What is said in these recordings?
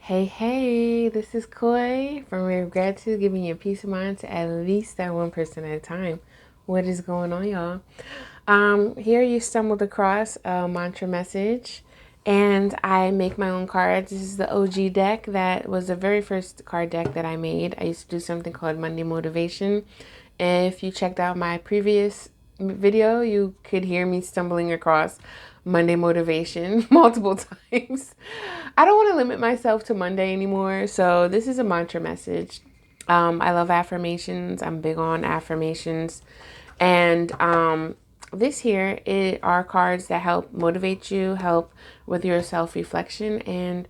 Hey, this is Koi from Rare Gratitude, giving you peace of mind to at least that one person at a time. What is going on, y'all? Here you stumbled across a mantra message, and I make my own cards. This is the OG deck that was the very first card deck that I made. I used to do something called Monday Motivation. If you checked out my previous video, you could hear me stumbling across Monday Motivation multiple times. I don't want to limit myself to Monday anymore, so this is a mantra message. I love affirmations. I'm big on affirmations. And this here are cards that help motivate you, help with your self-reflection, and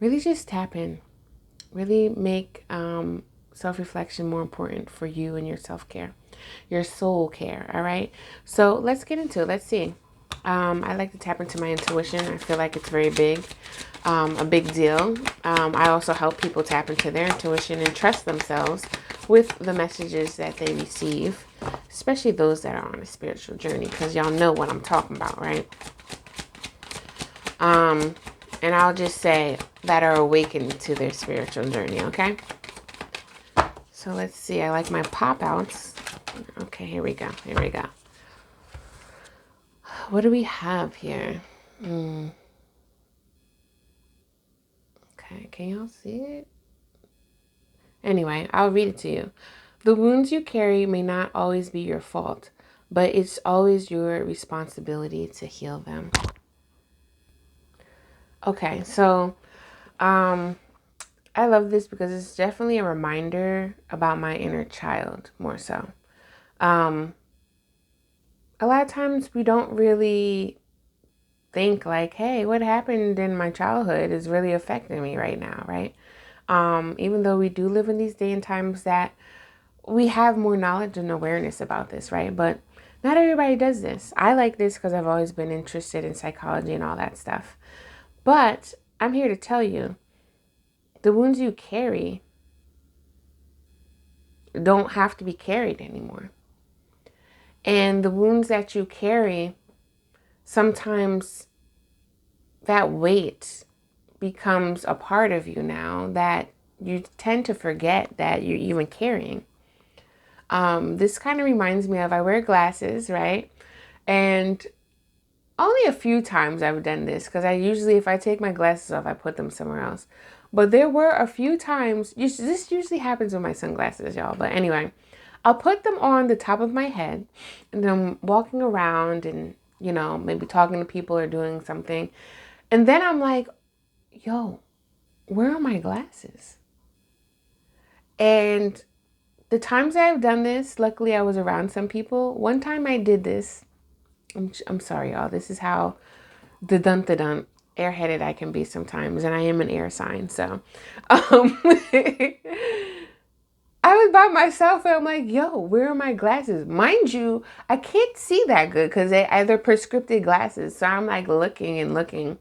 really just tap in. Really make self-reflection more important for you and your self-care, your soul care. All right. So let's get into it. Let's see. I like to tap into my intuition. I feel like it's very big, a big deal. I also help people tap into their intuition and trust themselves with the messages that they receive, especially those that are on a spiritual journey, because y'all know what I'm talking about, right? And I'll just say that are awakened to their spiritual journey, okay? So let's see. I like my pop outs. Okay, here we go. Here we go. What do we have here? Okay, can y'all see it? Anyway, I'll read it to you. The wounds you carry may not always be your fault, but it's always your responsibility to heal them. Okay, so I love this because it's definitely a reminder about my inner child, more so. A lot of times we don't really think like, hey, what happened in my childhood is really affecting me right now, right? Even though we do live in these day and times that we have more knowledge and awareness about this, right? But not everybody does this. I like this because I've always been interested in psychology and all that stuff. But I'm here to tell you, the wounds you carry don't have to be carried anymore. And the wounds that you carry, sometimes that weight becomes a part of you now that you tend to forget that you're even carrying. This kind of reminds me of, I wear glasses, right? And only a few times I've done this because if I take my glasses off, I put them somewhere else. But there were a few times, this usually happens with my sunglasses, y'all. But anyway, I'll put them on the top of my head and then walking around and, maybe talking to people or doing something. And then I'm like, yo, where are my glasses? And the times I've done this, luckily I was around some people. One time I did this. I'm sorry, y'all. This is how the airheaded I can be sometimes, and I am an air sign, so I was by myself and I'm like, yo, where are my glasses? Mind you, I can't see that good because they're prescriptive glasses, so I'm like looking and looking,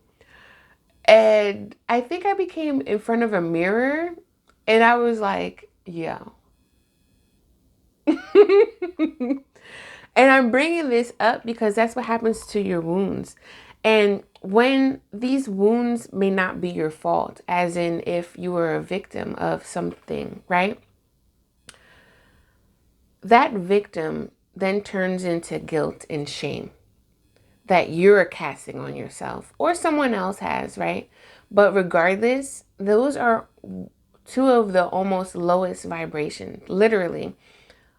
and I think I became in front of a mirror and I was like, yo. And I'm bringing this up because that's what happens to your wounds. And when these wounds may not be your fault, as in if you were a victim of something, right? That victim then turns into guilt and shame that you're casting on yourself or someone else has, right? But regardless, those are two of the almost lowest vibrations, literally.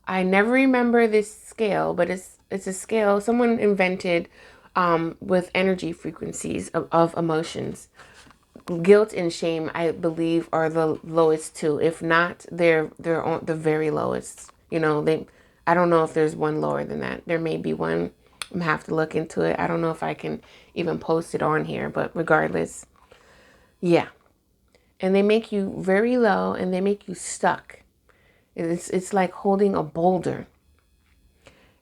I never remember this scale, but it's a scale someone invented with energy frequencies of emotions. Guilt and shame, I believe, are the lowest two. If not, they're on the very lowest. I don't know if there's one lower than that. There may be one. I'm gonna have to look into it. I don't know if I can even post it on here, but regardless, yeah. And they make you very low and they make you stuck. It's like holding a boulder.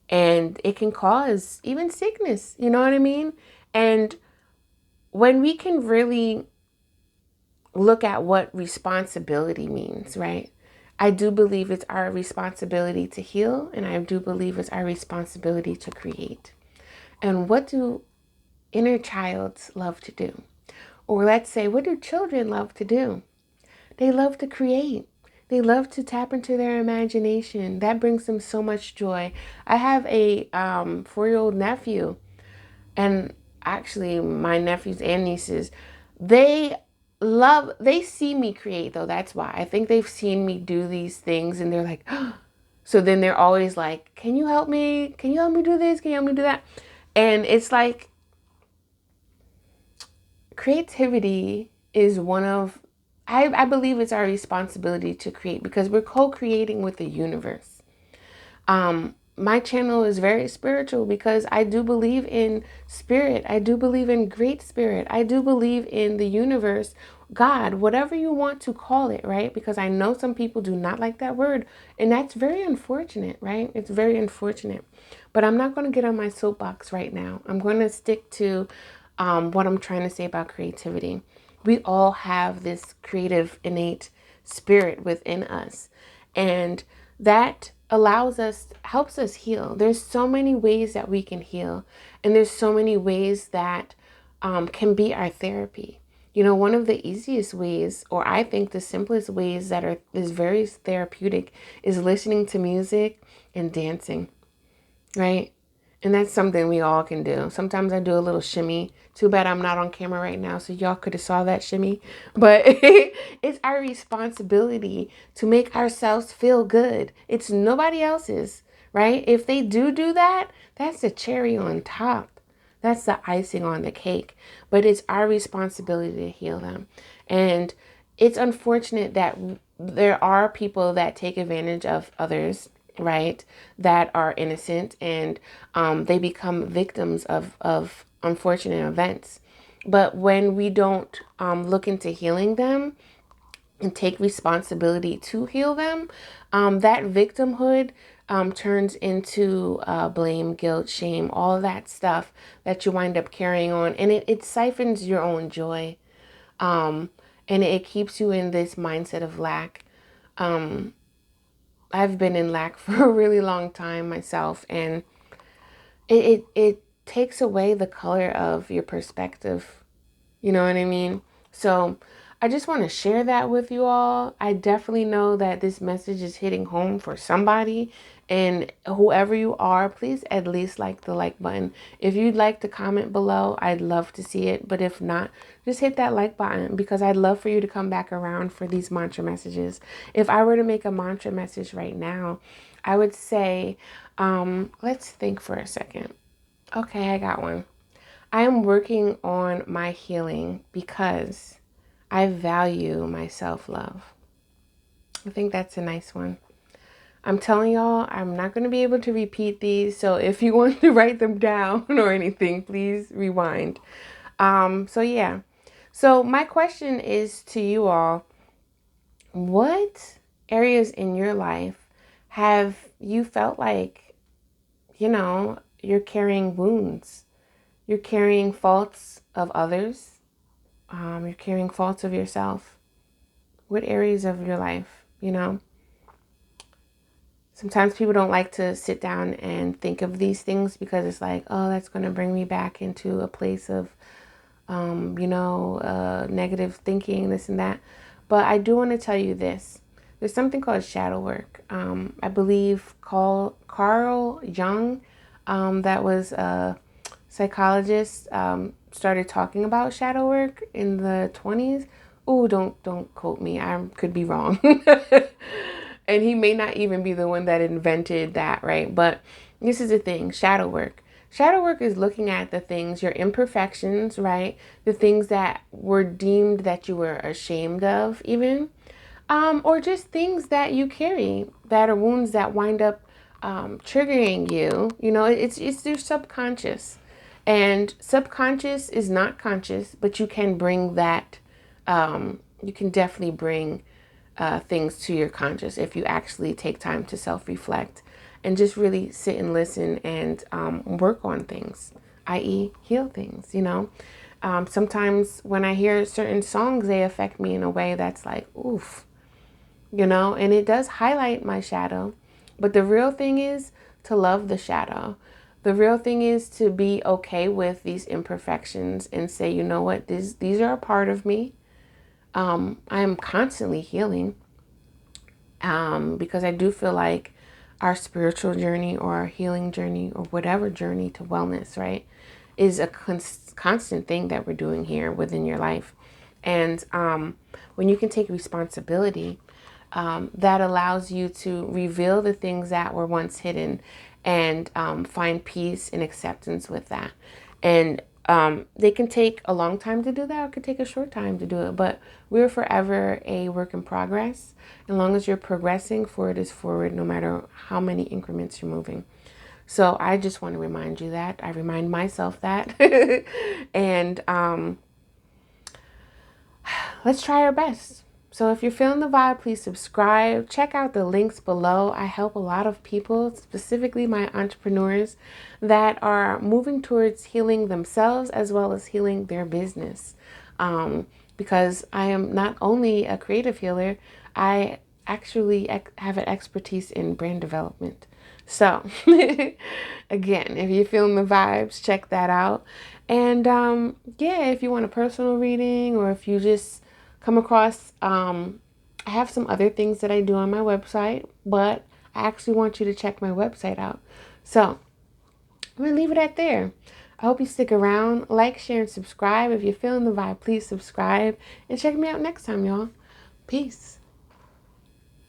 And it can cause even sickness, you know what I mean? And when we can really look at what responsibility means, right? I do believe it's our responsibility to heal, and I do believe it's our responsibility to create. And what do inner childs love to do? Or let's say, what do children love to do? They love to create. They love to tap into their imagination. That brings them so much joy. I have a 4-year-old nephew, and actually my nephews and nieces, they they see me create though. That's why. I think they've seen me do these things and they're like, so then they're always like, can you help me? Can you help me do this? Can you help me do that? And it's like creativity is one of, I believe it's our responsibility to create because we're co-creating with the universe. My channel is very spiritual because I do believe in spirit. I do believe in great spirit. I do believe in the universe, God, whatever you want to call it, right? Because I know some people do not like that word, and that's very unfortunate, right? It's very unfortunate. But I'm not going to get on my soapbox right now. I'm going to stick to what I'm trying to say about creativity. We all have this creative, innate spirit within us, and that helps us heal. There's so many ways that we can heal, and there's so many ways that can be our therapy. You know, one of the easiest ways, or I think the simplest ways is very therapeutic, is listening to music and dancing, right? And that's something we all can do. Sometimes I do a little shimmy. Too bad I'm not on camera right now, so y'all could have saw that shimmy. But it's our responsibility to make ourselves feel good. It's nobody else's, right? If they do that, that's the cherry on top. That's the icing on the cake. But it's our responsibility to heal them. And it's unfortunate that there are people that take advantage of others, right, that are innocent, and they become victims of unfortunate events. But when we don't look into healing them and take responsibility to heal them, that victimhood turns into blame, guilt, shame, all of that stuff that you wind up carrying on. And it siphons your own joy. And it keeps you in this mindset of lack. I've been in lack for a really long time myself, and it takes away the color of your perspective. You know what I mean? So I just want to share that with you all. I definitely know that this message is hitting home for somebody. And whoever you are, please at least like the like button. If you'd like to comment below, I'd love to see it. But if not, just hit that like button because I'd love for you to come back around for these mantra messages. If I were to make a mantra message right now, I would say, let's think for a second. Okay, I got one. I am working on my healing because I value my self-love. I think that's a nice one. I'm telling y'all, I'm not going to be able to repeat these. So if you want to write them down or anything, please rewind. So yeah. So my question is to you all, what areas in your life have you felt like, you're carrying wounds? You're carrying faults of others. You're carrying faults of yourself. What areas of your life, Sometimes people don't like to sit down and think of these things because it's like, oh, that's going to bring me back into a place of, negative thinking, this and that. But I do want to tell you this. There's something called shadow work. I believe Carl Jung, that was a psychologist, started talking about shadow work in the 20s. Oh, don't quote me. I could be wrong. And he may not even be the one that invented that, right? But this is the thing, shadow work. Shadow work is looking at the things, your imperfections, right? The things that were deemed that you were ashamed of even. Or just things that you carry that are wounds that wind up triggering you. It's your subconscious. And subconscious is not conscious, but you can bring that, you can definitely bring things to your conscious if you actually take time to self-reflect and just really sit and listen and work on things, i.e. heal things, Sometimes when I hear certain songs, they affect me in a way that's like, oof, and it does highlight my shadow. But the real thing is to love the shadow. The real thing is to be okay with these imperfections and say, you know what, these are a part of me. I am constantly healing, because I do feel like our spiritual journey or our healing journey or whatever journey to wellness, right, is a constant thing that we're doing here within your life. And when you can take responsibility, that allows you to reveal the things that were once hidden and find peace and acceptance with that. And they can take a long time to do that, or it could take a short time to do it. But we're forever a work in progress. As long as you're progressing, forward is forward, no matter how many increments you're moving. So I just want to remind you that. I remind myself that. And let's try our best. So if you're feeling the vibe, please subscribe. Check out the links below. I help a lot of people, specifically my entrepreneurs, that are moving towards healing themselves as well as healing their business. Because I am not only a creative healer, I actually have an expertise in brand development. So, again, if you're feeling the vibes, check that out. And yeah, if you want a personal reading, or if you just come across, I have some other things that I do on my website, but I actually want you to check my website out. So, I'm going to leave it at there. I hope you stick around. Like, share, and subscribe. If you're feeling the vibe, please subscribe. And check me out next time, y'all. Peace.